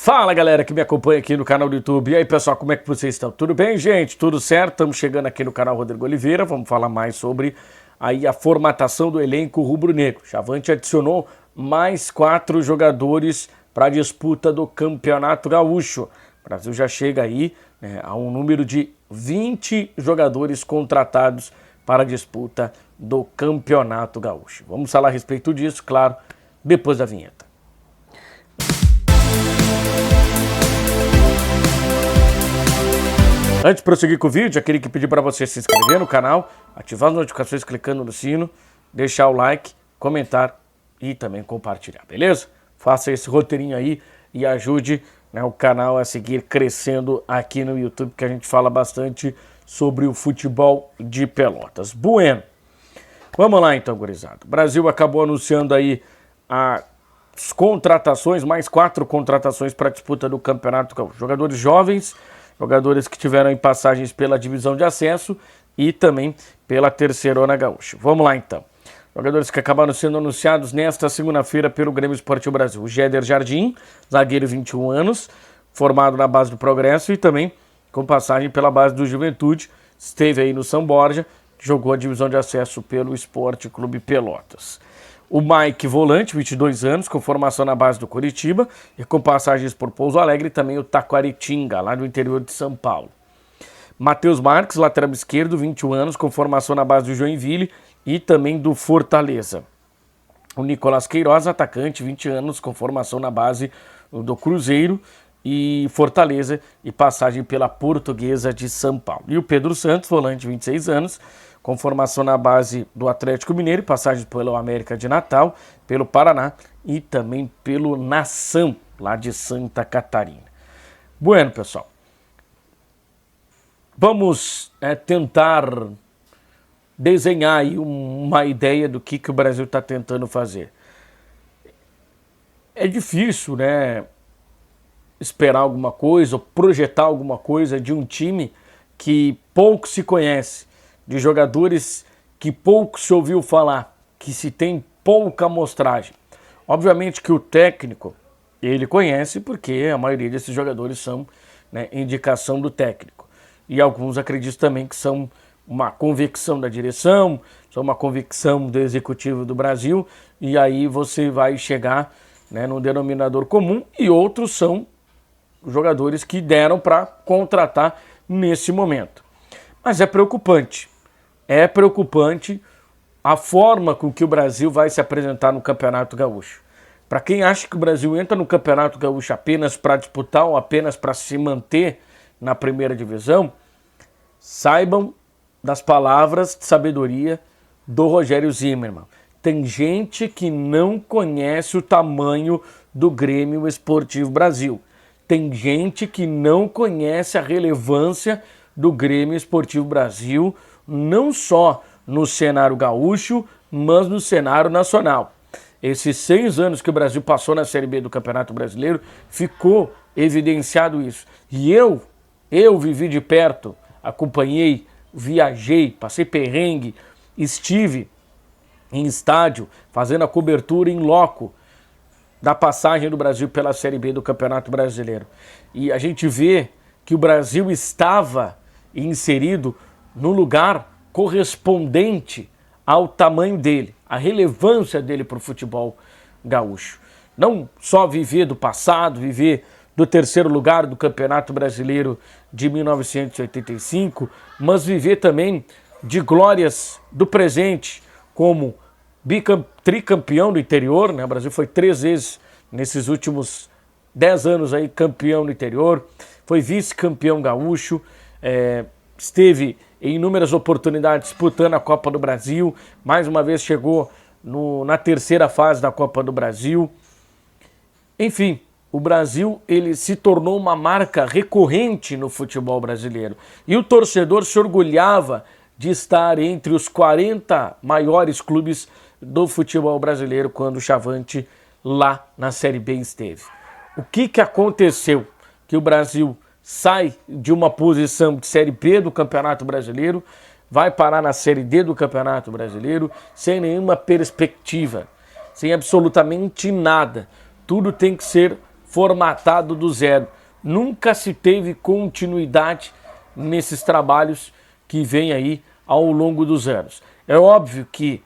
Fala galera que me acompanha aqui no canal do YouTube. E aí pessoal, como é que vocês estão? Tudo bem, gente? Tudo certo? Estamos chegando aqui no canal Rodrigo Oliveira. Vamos falar mais sobre aí a formatação do elenco rubro-negro. Chavante adicionou mais 4 jogadores para a disputa do Campeonato Gaúcho. O Brasil já chega aí, né, a um número de 20 jogadores contratados para a disputa do Campeonato Gaúcho. Vamos falar a respeito disso, claro, depois da vinheta. Antes de prosseguir com o vídeo, aquele que pedir para você se inscrever no canal, ativar as notificações clicando no sino, deixar o like, comentar e também compartilhar, beleza? Faça esse roteirinho aí e ajude, né, o canal a seguir crescendo aqui no YouTube, que a gente fala bastante sobre o futebol de Pelotas. Bueno, vamos lá então, gurizada. O Brasil acabou anunciando aí as contratações, mais 4 contratações para a disputa do Campeonato Gaúcho. Jogadores jovens, jogadores que tiveram em passagens pela divisão de acesso e também pela Terceirona Gaúcha. Vamos lá então. Jogadores que acabaram sendo anunciados nesta segunda-feira pelo Grêmio Esportivo Brasil. O Jéder Jardim, zagueiro 21 anos, formado na base do Progresso e também com passagem pela base do Juventude. Esteve aí no São Borja, jogou a divisão de acesso pelo Esporte Clube Pelotas. O Mike Volante, 22 anos, com formação na base do Curitiba e com passagens por Pouso Alegre e também o Taquaritinga, lá no interior de São Paulo. Matheus Marques, lateral esquerdo, 21 anos, com formação na base do Joinville e também do Fortaleza. O Nicolas Queiroz, atacante, 20 anos, com formação na base do Cruzeiro e Fortaleza e passagem pela Portuguesa de São Paulo. E o Pedro Santos, volante, 26 anos, com formação na base do Atlético Mineiro, passagem pelo América de Natal, pelo Paraná e também pelo Nação, lá de Santa Catarina. Bueno, pessoal, vamos tentar desenhar aí uma ideia do que o Brasil está tentando fazer. É difícil, né, esperar alguma coisa ou projetar alguma coisa de um time que pouco se conhece, de jogadores que pouco se ouviu falar, que se tem pouca amostragem. Obviamente que o técnico, ele conhece porque a maioria desses jogadores são, né, indicação do técnico. E alguns acreditam também que são uma convicção da direção, são uma convicção do executivo do Brasil, e aí você vai chegar, né, num denominador comum, e outros são jogadores que deram para contratar nesse momento. Mas é preocupante. É preocupante a forma com que o Brasil vai se apresentar no Campeonato Gaúcho. Para quem acha que o Brasil entra no Campeonato Gaúcho apenas para disputar ou apenas para se manter na primeira divisão, saibam das palavras de sabedoria do Rogério Zimmermann. Tem gente que não conhece o tamanho do Grêmio Esportivo Brasil. Tem gente que não conhece a relevância do Grêmio Esportivo Brasil, não só no cenário gaúcho, mas no cenário nacional. Esses 6 anos que o Brasil passou na Série B do Campeonato Brasileiro, ficou evidenciado isso. E eu vivi de perto, acompanhei, viajei, passei perrengue, estive em estádio, fazendo a cobertura em loco da passagem do Brasil pela Série B do Campeonato Brasileiro. E a gente vê que o Brasil estava inserido no lugar correspondente ao tamanho dele, a relevância dele para o futebol gaúcho. Não só viver do passado, viver do 3º lugar do Campeonato Brasileiro de 1985, mas viver também de glórias do presente, como tricampeão do interior, né? O Brasil foi 3 vezes nesses últimos 10 anos aí campeão do interior, foi vice-campeão gaúcho, esteve em inúmeras oportunidades disputando a Copa do Brasil, mais uma vez chegou na 3ª fase da Copa do Brasil. Enfim, o Brasil ele se tornou uma marca recorrente no futebol brasileiro. E o torcedor se orgulhava de estar entre os 40 maiores clubes do futebol brasileiro quando o Chavante lá na Série B esteve. O que aconteceu? Que o Brasil sai de uma posição de Série B do Campeonato Brasileiro, vai parar na Série D do Campeonato Brasileiro sem nenhuma perspectiva, sem absolutamente nada. Tudo tem que ser formatado do zero. Nunca se teve continuidade nesses trabalhos que vem aí ao longo dos anos. É óbvio que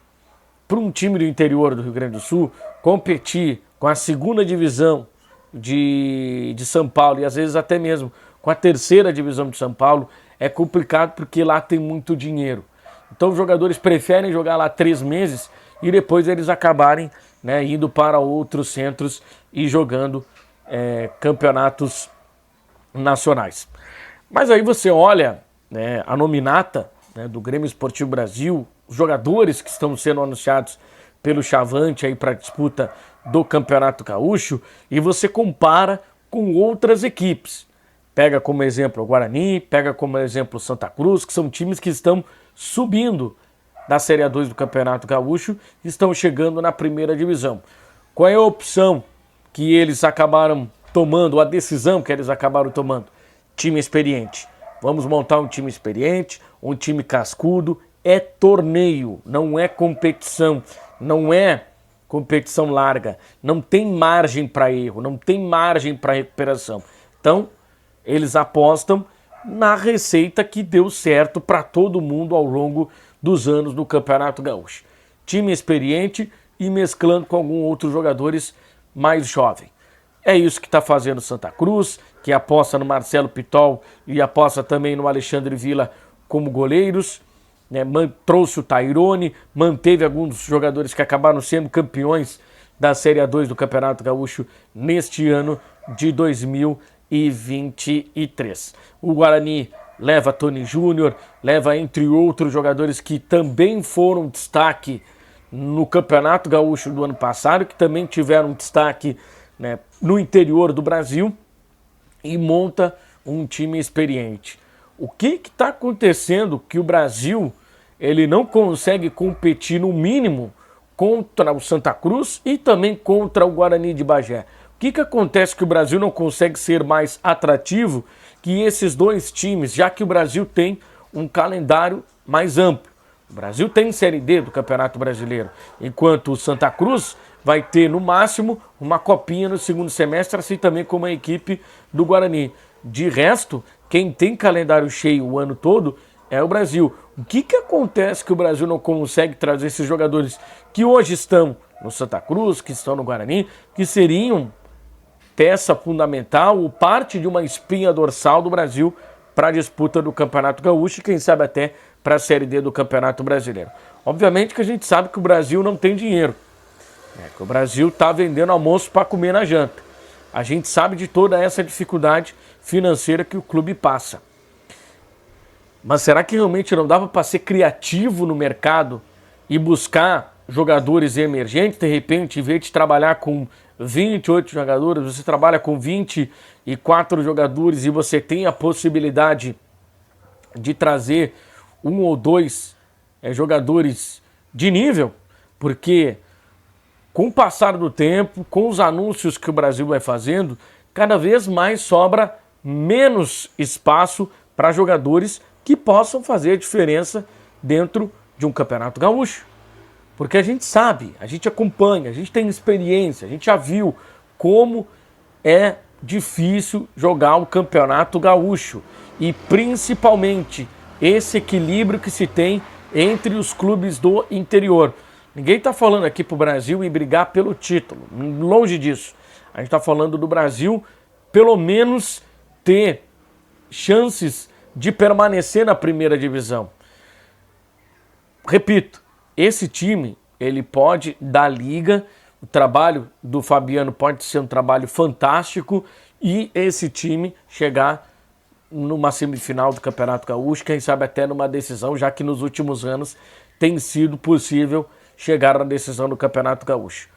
para um time do interior do Rio Grande do Sul competir com a segunda divisão de São Paulo e às vezes até mesmo com a terceira divisão de São Paulo é complicado porque lá tem muito dinheiro. Então os jogadores preferem jogar lá 3 meses e depois eles acabarem, né, indo para outros centros e jogando campeonatos nacionais. Mas aí você olha, né, a nominata, né, do Grêmio Esportivo Brasil, os jogadores que estão sendo anunciados pelo Chavante aí para a disputa do Campeonato Gaúcho e você compara com outras equipes. Pega como exemplo o Guarani, pega como exemplo o Santa Cruz, que são times que estão subindo da Série A2 do Campeonato Gaúcho e estão chegando na primeira divisão. Qual é a opção que eles acabaram tomando, a decisão que eles acabaram tomando? Time experiente. Vamos montar um time experiente, um time cascudo. É torneio, não é competição, não é competição larga, não tem margem para erro, não tem margem para recuperação. Então, eles apostam na receita que deu certo para todo mundo ao longo dos anos no Campeonato Gaúcho. Time experiente e mesclando com alguns outros jogadores mais jovens. É isso que está fazendo Santa Cruz, que aposta no Marcelo Pitol e aposta também no Alexandre Villa como goleiros. Né, trouxe o Tairone, manteve alguns jogadores que acabaram sendo campeões da Série A2 do Campeonato Gaúcho neste ano de 2023. O Guarani leva Tony Júnior, leva entre outros jogadores que também foram destaque no Campeonato Gaúcho do ano passado, que também tiveram destaque, né, no interior do Brasil, e monta um time experiente. O que está acontecendo que o Brasil ele não consegue competir no mínimo contra o Santa Cruz e também contra o Guarani de Bagé? O que acontece que o Brasil não consegue ser mais atrativo que esses dois times, já que o Brasil tem um calendário mais amplo? O Brasil tem Série D do Campeonato Brasileiro, enquanto o Santa Cruz vai ter no máximo uma copinha no segundo semestre, assim também como a equipe do Guarani. De resto, quem tem calendário cheio o ano todo é o Brasil. O que acontece que o Brasil não consegue trazer esses jogadores que hoje estão no Santa Cruz, que estão no Guarani, que seriam peça fundamental ou parte de uma espinha dorsal do Brasil para a disputa do Campeonato Gaúcho e quem sabe até para a Série D do Campeonato Brasileiro? Obviamente que a gente sabe que o Brasil não tem dinheiro, que o Brasil está vendendo almoço para comer na janta. A gente sabe de toda essa dificuldade financeira que o clube passa. Mas será que realmente não dava para ser criativo no mercado e buscar jogadores emergentes? De repente, em vez de trabalhar com 28 jogadores, você trabalha com 24 jogadores e você tem a possibilidade de trazer 1 ou 2 jogadores de nível? Porque com o passar do tempo, com os anúncios que o Brasil vai fazendo, cada vez mais sobra menos espaço para jogadores que possam fazer a diferença dentro de um Campeonato Gaúcho. Porque a gente sabe, a gente acompanha, a gente tem experiência, a gente já viu como é difícil jogar um Campeonato Gaúcho. E principalmente esse equilíbrio que se tem entre os clubes do interior. Ninguém está falando aqui para o Brasil e brigar pelo título, longe disso. A gente está falando do Brasil, pelo menos, ter chances de permanecer na primeira divisão. Repito, esse time, ele pode dar liga, o trabalho do Fabiano pode ser um trabalho fantástico e esse time chegar numa semifinal do Campeonato Gaúcho, quem sabe até numa decisão, já que nos últimos anos tem sido possível chegar na decisão do Campeonato Gaúcho.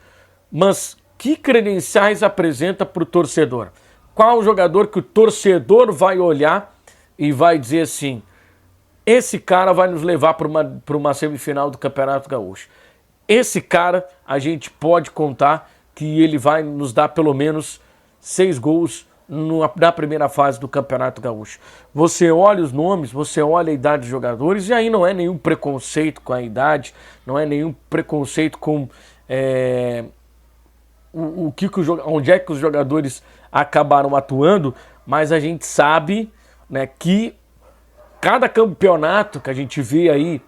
Mas que credenciais apresenta para o torcedor? Qual jogador que o torcedor vai olhar e vai dizer assim, esse cara vai nos levar para uma semifinal do Campeonato Gaúcho. Esse cara a gente pode contar que ele vai nos dar pelo menos 6 gols na primeira fase do Campeonato Gaúcho. Você olha os nomes, você olha a idade dos jogadores e aí não é nenhum preconceito com a idade, não é nenhum preconceito com onde é que os jogadores acabaram atuando, mas a gente sabe, né, que cada campeonato que a gente vê aí,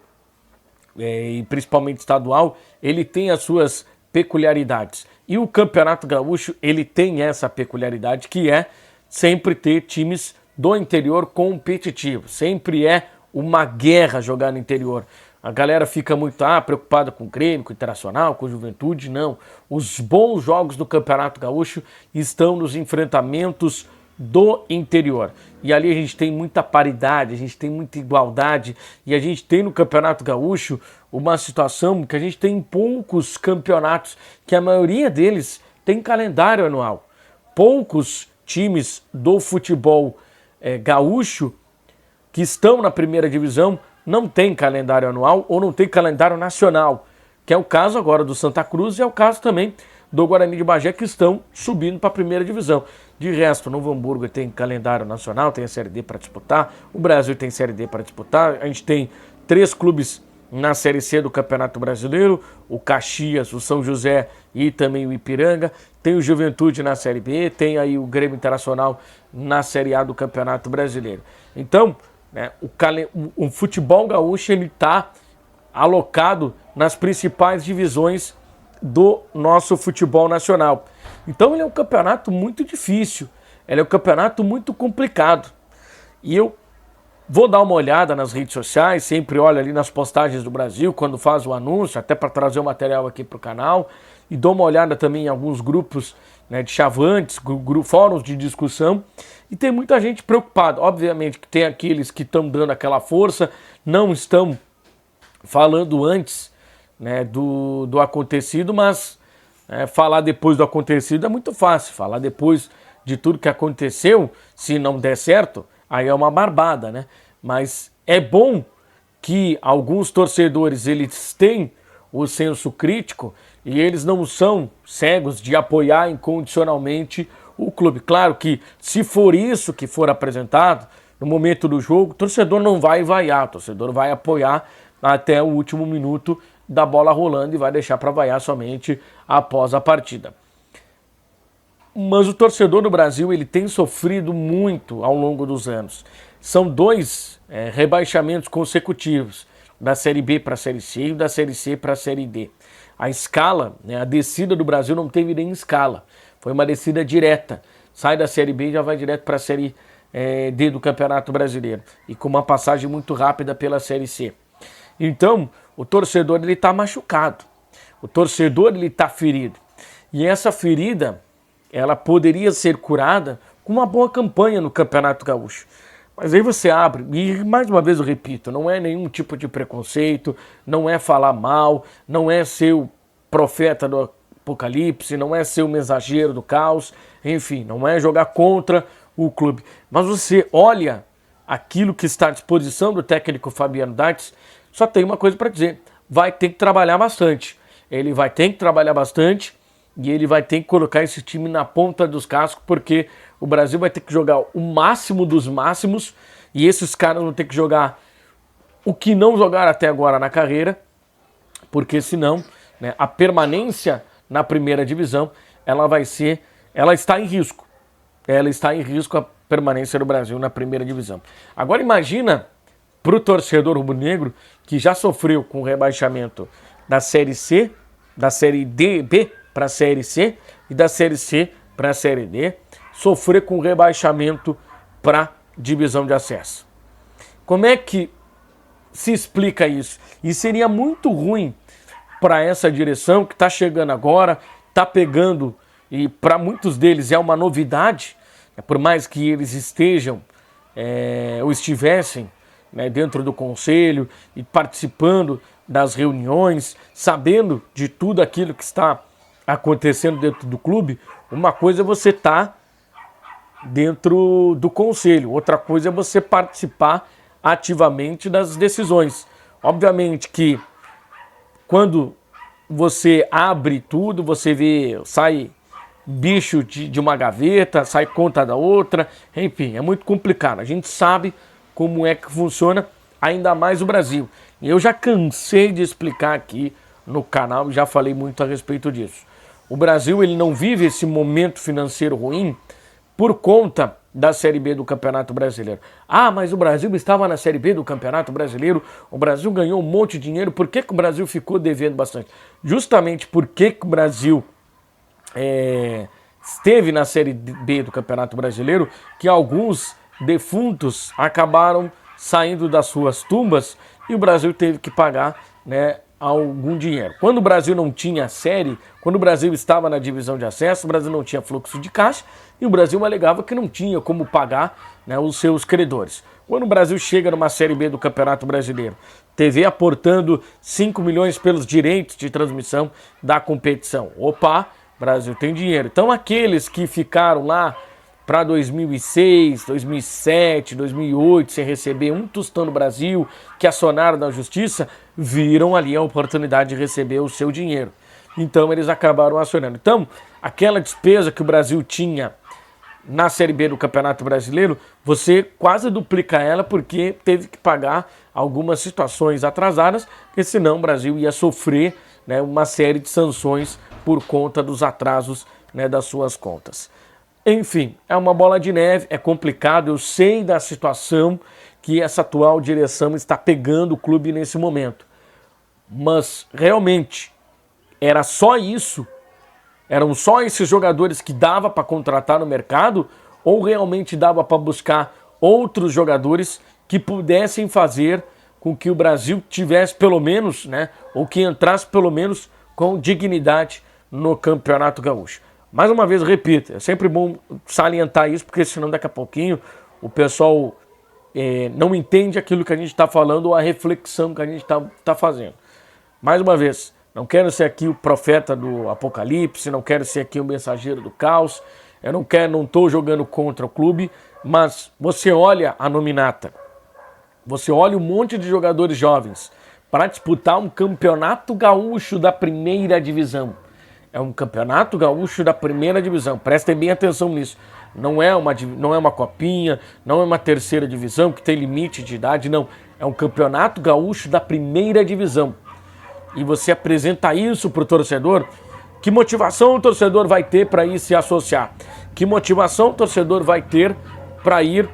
e principalmente estadual, ele tem as suas peculiaridades. E o Campeonato Gaúcho, ele tem essa peculiaridade, que é sempre ter times do interior competitivos. Sempre é uma guerra jogar no interior. A galera fica muito preocupada com o Grêmio, com o Internacional, com a Juventude. Não. Os bons jogos do Campeonato Gaúcho estão nos enfrentamentos do interior. E ali a gente tem muita paridade, a gente tem muita igualdade, e a gente tem no Campeonato Gaúcho uma situação que a gente tem poucos campeonatos, que a maioria deles tem calendário anual. Poucos times do futebol gaúcho que estão na primeira divisão não tem calendário anual ou não tem calendário nacional, que é o caso agora do Santa Cruz e é o caso também do Guarani de Bagé, que estão subindo para a primeira divisão. De resto, o Novo Hamburgo tem calendário nacional, tem a Série D para disputar, o Brasil tem Série D para disputar, a gente tem 3 clubes na Série C do Campeonato Brasileiro, o Caxias, o São José e também o Ipiranga, tem o Juventude na Série B, tem aí o Grêmio Internacional na Série A do Campeonato Brasileiro. Então, né, o futebol gaúcho está alocado nas principais divisões do nosso futebol nacional. Então ele é um campeonato muito difícil, ele é um campeonato muito complicado. E eu vou dar uma olhada nas redes sociais, sempre olho ali nas postagens do Brasil, quando faz o anúncio, até para trazer o material aqui para o canal, e dou uma olhada também em alguns grupos, né, de chavantes, fóruns de discussão, e tem muita gente preocupada. Obviamente que tem aqueles que estão dando aquela força, não estão falando antes, né, do acontecido, mas falar depois do acontecido é muito fácil. Falar depois de tudo que aconteceu, se não der certo, aí é uma barbada, né? Mas é bom que alguns torcedores eles têm o senso crítico e eles não são cegos de apoiar incondicionalmente o clube. Claro que se for isso que for apresentado no momento do jogo, o torcedor não vai vaiar, o torcedor vai apoiar até o último minuto da bola rolando e vai deixar para vaiar somente após a partida. Mas o torcedor do Brasil ele tem sofrido muito ao longo dos anos. São 2 rebaixamentos consecutivos, da Série B para a Série C e da Série C para a Série D. A escala, né, a descida do Brasil não teve nem escala, foi uma descida direta. Sai da Série B e já vai direto para a Série D do Campeonato Brasileiro, e com uma passagem muito rápida pela Série C. Então, o torcedor ele está machucado, o torcedor ele está ferido. E essa ferida, ela poderia ser curada com uma boa campanha no Campeonato Gaúcho. Mas aí você abre, e mais uma vez eu repito, não é nenhum tipo de preconceito, não é falar mal, não é ser o profeta do apocalipse, não é ser o mensageiro do caos, enfim, não é jogar contra o clube. Mas você olha aquilo que está à disposição do técnico Fabiano Daitz, só tem uma coisa para dizer: vai ter que trabalhar bastante. Ele vai ter que trabalhar bastante e ele vai ter que colocar esse time na ponta dos cascos, porque o Brasil vai ter que jogar o máximo dos máximos e esses caras vão ter que jogar o que não jogaram até agora na carreira, porque senão, né, a permanência na primeira divisão ela está em risco. Ela está em risco, a permanência do Brasil na primeira divisão. Agora imagina para o torcedor rubro-negro que já sofreu com o rebaixamento da Série C, da Série B para a Série C e da Série C para a Série D, sofrer com o rebaixamento para a divisão de acesso. Como é que se explica isso? E seria muito ruim para essa direção que está chegando agora, está pegando, e para muitos deles é uma novidade, por mais que eles estejam ou estivessem, né, dentro do conselho e participando das reuniões, sabendo de tudo aquilo que está acontecendo dentro do clube. Uma coisa é você estar dentro do conselho, outra coisa é você participar ativamente das decisões. Obviamente que quando você abre tudo, você vê, sai bicho de uma gaveta, sai conta da outra, enfim, é muito complicado. A gente sabe como é que funciona, ainda mais o Brasil. E eu já cansei de explicar aqui no canal, já falei muito a respeito disso. O Brasil ele não vive esse momento financeiro ruim por conta da Série B do Campeonato Brasileiro. Ah, mas o Brasil estava na Série B do Campeonato Brasileiro, o Brasil ganhou um monte de dinheiro, por que o Brasil ficou devendo bastante? Justamente porque o Brasil esteve na Série B do Campeonato Brasileiro, que alguns defuntos acabaram saindo das suas tumbas e o Brasil teve que pagar, né, algum dinheiro. Quando o Brasil não tinha série, quando o Brasil estava na divisão de acesso, o Brasil não tinha fluxo de caixa e o Brasil alegava que não tinha como pagar, né, os seus credores. Quando o Brasil chega numa Série B do Campeonato Brasileiro, TV aportando 5 milhões pelos direitos de transmissão da competição. Opa, Brasil tem dinheiro. Então aqueles que ficaram lá para 2006, 2007, 2008, sem receber um tostão no Brasil, que acionaram na justiça, viram ali a oportunidade de receber o seu dinheiro. Então eles acabaram acionando. Então, aquela despesa que o Brasil tinha na Série B do Campeonato Brasileiro, você quase duplica ela porque teve que pagar algumas situações atrasadas, porque senão o Brasil ia sofrer, né, uma série de sanções por conta dos atrasos, né, das suas contas. Enfim, é uma bola de neve, é complicado, eu sei da situação que essa atual direção está pegando o clube nesse momento. Mas, realmente, era só isso? Eram só esses jogadores que dava para contratar no mercado? Ou realmente dava para buscar outros jogadores que pudessem fazer com que o Brasil tivesse pelo menos, né, ou que entrasse pelo menos com dignidade no Campeonato Gaúcho? Mais uma vez, repito, é sempre bom salientar isso, porque senão daqui a pouquinho o pessoal não entende aquilo que a gente está falando ou a reflexão que a gente está fazendo. Mais uma vez, não quero ser aqui o profeta do apocalipse, não quero ser aqui o mensageiro do caos, eu não estou jogando contra o clube, mas você olha a nominata, você olha um monte de jogadores jovens para disputar um campeonato gaúcho da primeira divisão. É um campeonato gaúcho da primeira divisão. Prestem bem atenção nisso. Não é uma copinha, não é uma terceira divisão que tem limite de idade, não. É um campeonato gaúcho da primeira divisão. E você apresenta isso para o torcedor. Que motivação o torcedor vai ter para ir se associar? Que motivação o torcedor vai ter para ir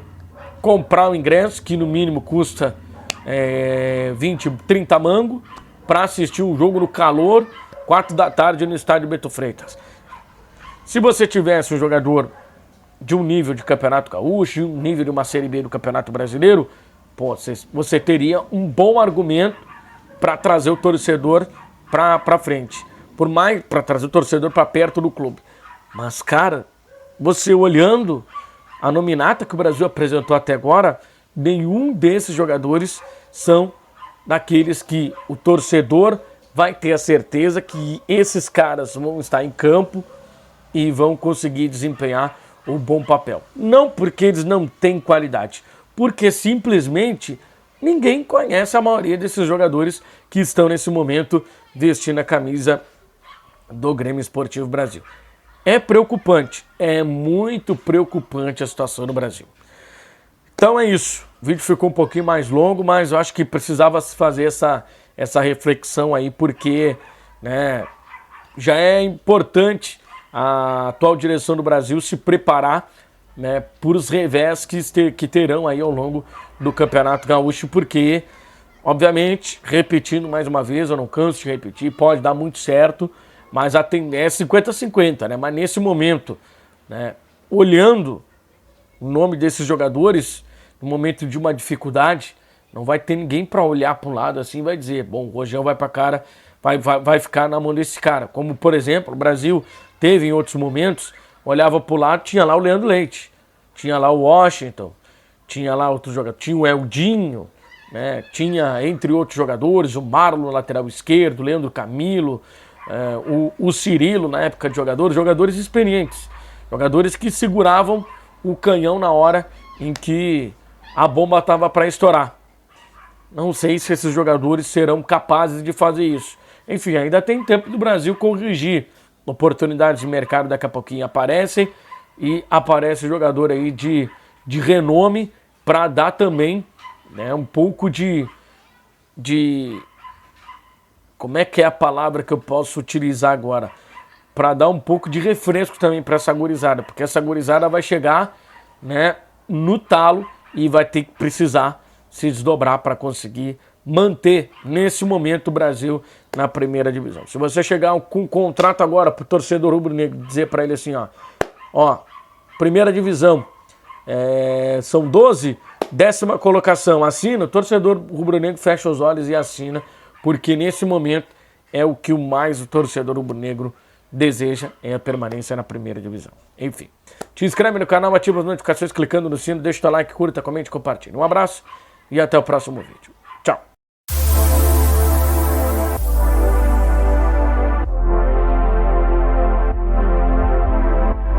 comprar o ingresso, que no mínimo custa 20, 30 mango, para assistir um jogo no calor, 4 da tarde no estádio Beto Freitas. Se você tivesse um jogador de um nível de Campeonato Gaúcho, um nível de uma Série B do Campeonato Brasileiro, pô, você teria um bom argumento para trazer o torcedor para frente. Para trazer o torcedor para perto do clube. Mas, cara, você olhando a nominata que o Brasil apresentou até agora, nenhum desses jogadores são daqueles que o torcedor vai ter a certeza que esses caras vão estar em campo e vão conseguir desempenhar um bom papel. Não porque eles não têm qualidade, porque simplesmente ninguém conhece a maioria desses jogadores que estão nesse momento vestindo a camisa do Grêmio Esportivo Brasil. É preocupante, é muito preocupante a situação no Brasil. Então é isso, o vídeo ficou um pouquinho mais longo, mas eu acho que precisava fazer essa reflexão aí, porque, né, já é importante a atual direção do Brasil se preparar, né, por os revés que terão aí ao longo do Campeonato Gaúcho, porque, obviamente, repetindo mais uma vez, eu não canso de repetir, pode dar muito certo, mas é 50-50, né? Mas nesse momento, né, olhando o nome desses jogadores, no momento de uma dificuldade, não vai ter ninguém para olhar para um lado assim e vai dizer, bom, o Rojão vai ficar na mão desse cara. Como, por exemplo, o Brasil teve em outros momentos, olhava para o lado, tinha lá o Leandro Leite, tinha lá o Washington, tinha lá outros jogadores, tinha o Eldinho, né, tinha, entre outros jogadores, o Marlon, lateral esquerdo, o Leandro Camilo, o Cirilo, na época de jogadores experientes, jogadores que seguravam o canhão na hora em que a bomba estava para estourar. Não sei se esses jogadores serão capazes de fazer isso. Enfim, ainda tem tempo do Brasil corrigir. Oportunidades de mercado daqui a pouquinho aparecem e aparece jogador aí de renome para dar também, né, um pouco de... Como é que é a palavra que eu posso utilizar agora? para dar um pouco de refresco também para essa gurizada, porque essa gurizada vai chegar, né, no talo e vai ter que precisar se desdobrar para conseguir manter nesse momento o Brasil na primeira divisão. Se você chegar com um contrato agora pro torcedor rubro-negro, dizer para ele assim, ó, primeira divisão, são 12, 10ª colocação, assina, o torcedor rubro-negro fecha os olhos e assina, porque nesse momento é o que mais o torcedor rubro-negro deseja, é a permanência na primeira divisão. Enfim, te inscreve no canal, ativa as notificações clicando no sino, deixa o teu like, curta, comente, compartilha. Um abraço e até o próximo vídeo.